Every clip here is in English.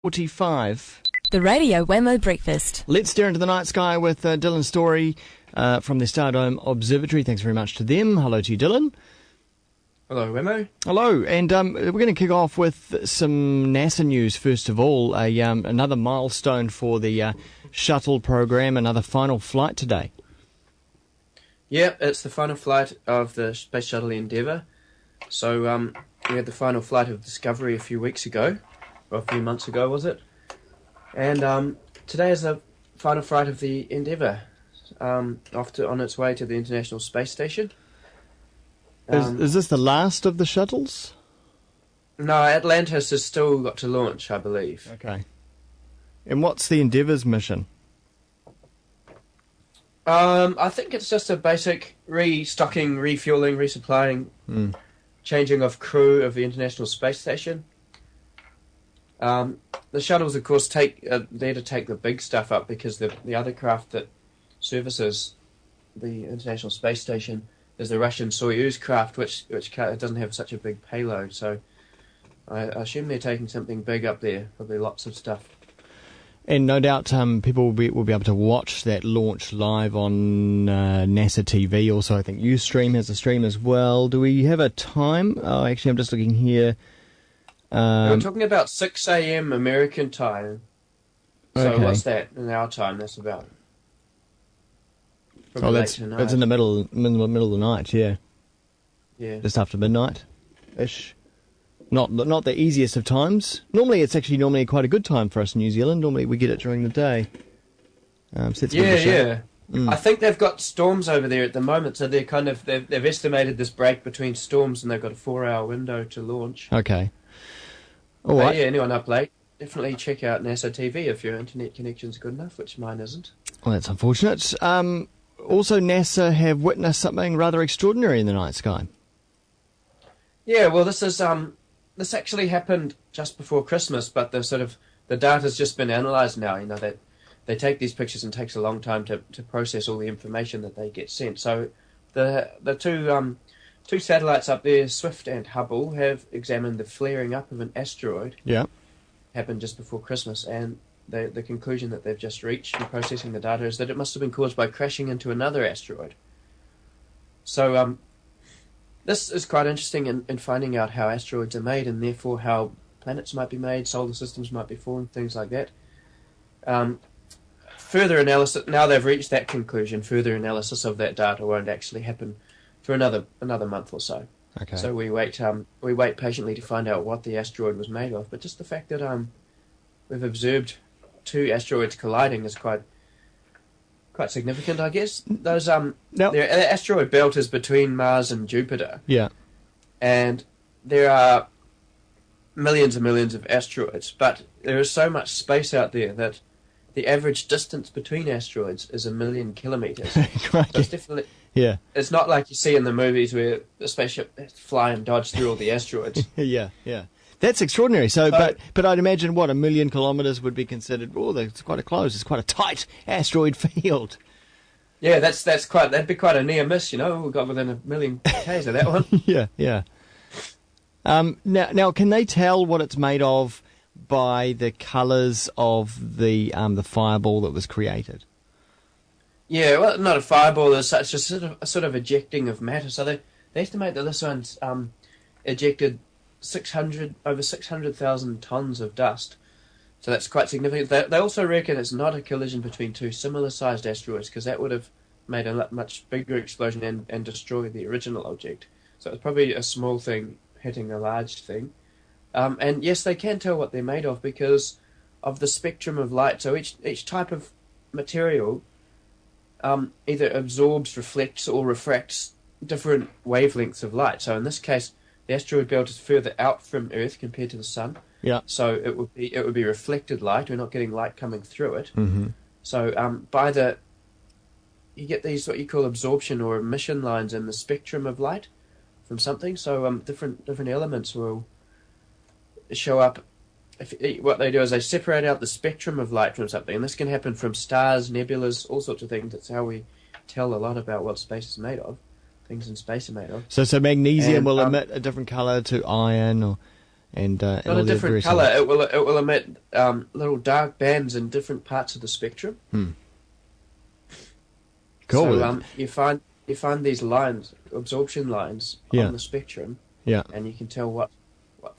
45. The Radio Wammo Breakfast. Let's stare into the night sky with Dylan Storey from the Stardome Observatory. Thanks very much to them. Hello to you, Dylan. Hello, Wammo. Hello, and we're going to kick off with some NASA news first of all. Another milestone for the shuttle program, another final flight today. Yeah, it's the final flight of the Space Shuttle Endeavour. So we had the final flight of Discovery a few weeks ago, or a few months ago, was it? And today is the final flight of the Endeavour, on its way to the International Space Station. Is this the last of the shuttles? No, Atlantis has still got to launch, I believe. Okay. And what's the Endeavour's mission? I think it's just a basic restocking, refueling, resupplying, changing of crew of the International Space Station. The shuttles, of course, there to take the big stuff up because the other craft that services the International Space Station is the Russian Soyuz craft, which doesn't have such a big payload. So I assume they're taking something big up there, probably lots of stuff. And no doubt people will be able to watch that launch live on NASA TV. Also, I think Ustream has a stream as well. Do we have a time? Oh, actually, I'm just looking here. We're talking about 6 a.m. American time. So okay. What's that in our time? That's about. Oh, that's in the middle of the night. Yeah. Yeah. Just after midnight-ish. Not the easiest of times. Normally, it's actually quite a good time for us in New Zealand. Normally, we get it during the day. So yeah. I think they've got storms over there at the moment, so they've estimated this break between storms, and they've got a 4-hour window to launch. Okay. All right. Yeah, anyone up late, definitely check out NASA TV if your internet connection's good enough, which mine isn't. Well, that's unfortunate. Also, NASA have witnessed something rather extraordinary in the night sky. Yeah, well, this actually happened just before Christmas, but the data's just been analysed now. You know that they take these pictures and it takes a long time to process all the information that they get sent. So the two satellites up there, Swift and Hubble, have examined the flaring up of an asteroid. Yeah, happened just before Christmas, and the conclusion that they've just reached in processing the data is that it must have been caused by crashing into another asteroid. So this is quite interesting in finding out how asteroids are made, and therefore how planets might be made, solar systems might be formed, things like that. Further analysis, now they've reached that conclusion, further analysis of that data won't actually happen for another month or so. Okay. So we wait patiently to find out what the asteroid was made of. But just the fact that we've observed 2 asteroids colliding is quite significant, I guess. Those the asteroid belt is between Mars and Jupiter. Yeah. And there are millions and millions of asteroids, but there is so much space out there that the average distance between asteroids is 1 million kilometres. So it's definitely... Yeah. It's not like you see in the movies where the spaceship has to fly and dodge through all the asteroids. Yeah. That's extraordinary. So, but I'd imagine 1 million kilometres would be considered. Oh, that's quite a close. It's quite a tight asteroid field. Yeah, that'd be quite a near miss. You know, we got within 1 million k's of that one. Yeah. Now, can they tell what it's made of by the colours of the fireball that was created? Yeah, well, not a fireball as such, just a sort of ejecting of matter. So they estimate that this one's ejected over 600,000 tons of dust. So that's quite significant. They also reckon it's not a collision between 2 similar-sized asteroids, because that would have made a much bigger explosion and destroyed the original object. So it's probably a small thing hitting a large thing. And yes, they can tell what they're made of because of the spectrum of light. So each type of material either absorbs, reflects, or refracts different wavelengths of light. So in this case, the asteroid belt is further out from Earth compared to the Sun. Yeah. So it would be reflected light. We're not getting light coming through it. Mm-hmm. So you get these what you call absorption or emission lines in the spectrum of light from something. So different elements will show up. What they do is they separate out the spectrum of light from something, and this can happen from stars, nebulas, all sorts of things. That's how we tell a lot about what space is made of. Things in space are made of. So magnesium will emit a different colour to iron, and got a different colour. It will emit little dark bands in different parts of the spectrum. Cool. So you find these lines, absorption lines, on the spectrum. Yeah. And you can tell what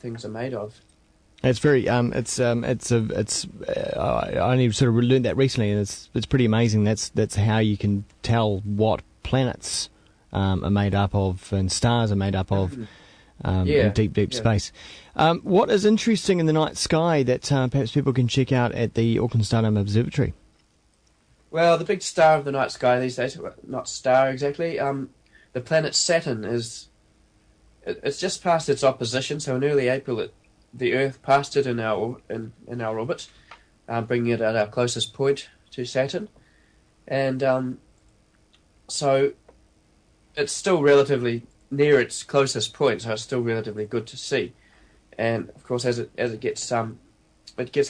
things are made of. It's very I only sort of learned that recently, and it's pretty amazing. That's how you can tell what planets are made up of and stars are made up of in deep space. What is interesting in the night sky that perhaps people can check out at the Auckland Stardom Observatory? Well, the big star of the night sky these days, well, not star exactly, the planet Saturn it's just past its opposition, so in early April the Earth passed it in our orbit, bringing it at our closest point to Saturn, and so it's still relatively near its closest point, so it's still relatively good to see. And of course, as it gets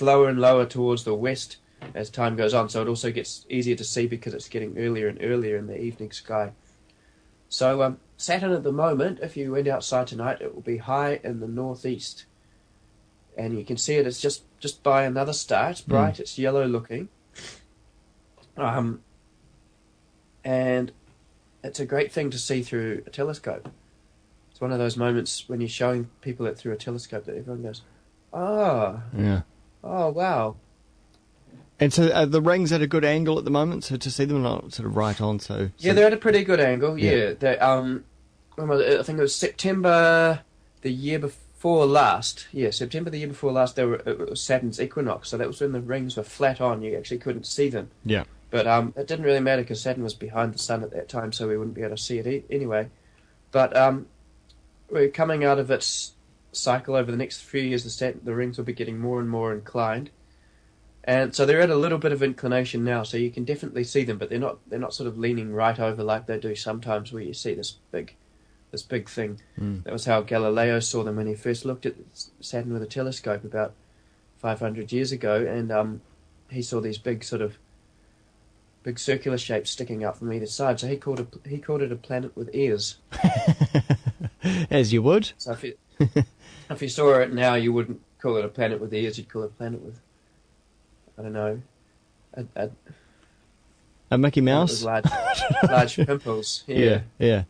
lower and lower towards the west as time goes on, so it also gets easier to see because it's getting earlier and earlier in the evening sky. So Saturn at the moment, if you went outside tonight, it will be high in the northeast. And you can see it, it's just by another star. It's bright, it's yellow looking. And it's a great thing to see through a telescope. It's one of those moments when you're showing people it through a telescope that everyone goes, oh, yeah, oh, wow. And so are the rings at a good angle at the moment, so to see them not sort of right on? So yeah, they're at a pretty good angle. Yeah, they, I think it was September the year before last. Yeah, September the year before last. It was Saturn's equinox, so that was when the rings were flat on. You actually couldn't see them. Yeah, but it didn't really matter because Saturn was behind the sun at that time, so we wouldn't be able to see it anyway. But we're coming out of its cycle over the next few years. The rings will be getting more and more inclined. And so they're at a little bit of inclination now, so you can definitely see them, but they're not sort of leaning right over like they do sometimes, where you see this big thing. That was how Galileo saw them when he first looked at Saturn with a telescope about 500 years ago, and he saw these big circular shapes sticking up from either side. So he called it a planet with ears. As you would. So if you saw it now, you wouldn't call it a planet with ears. You'd call it a planet with, I don't know, a Mickey Mouse? Large pimples. Yeah.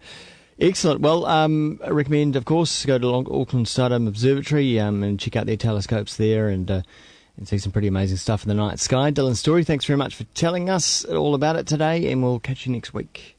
Excellent. Well, I recommend, of course, go to Auckland Stardom Observatory and check out their telescopes there and see some pretty amazing stuff in the night sky. Dylan Storey, thanks very much for telling us all about it today, and we'll catch you next week.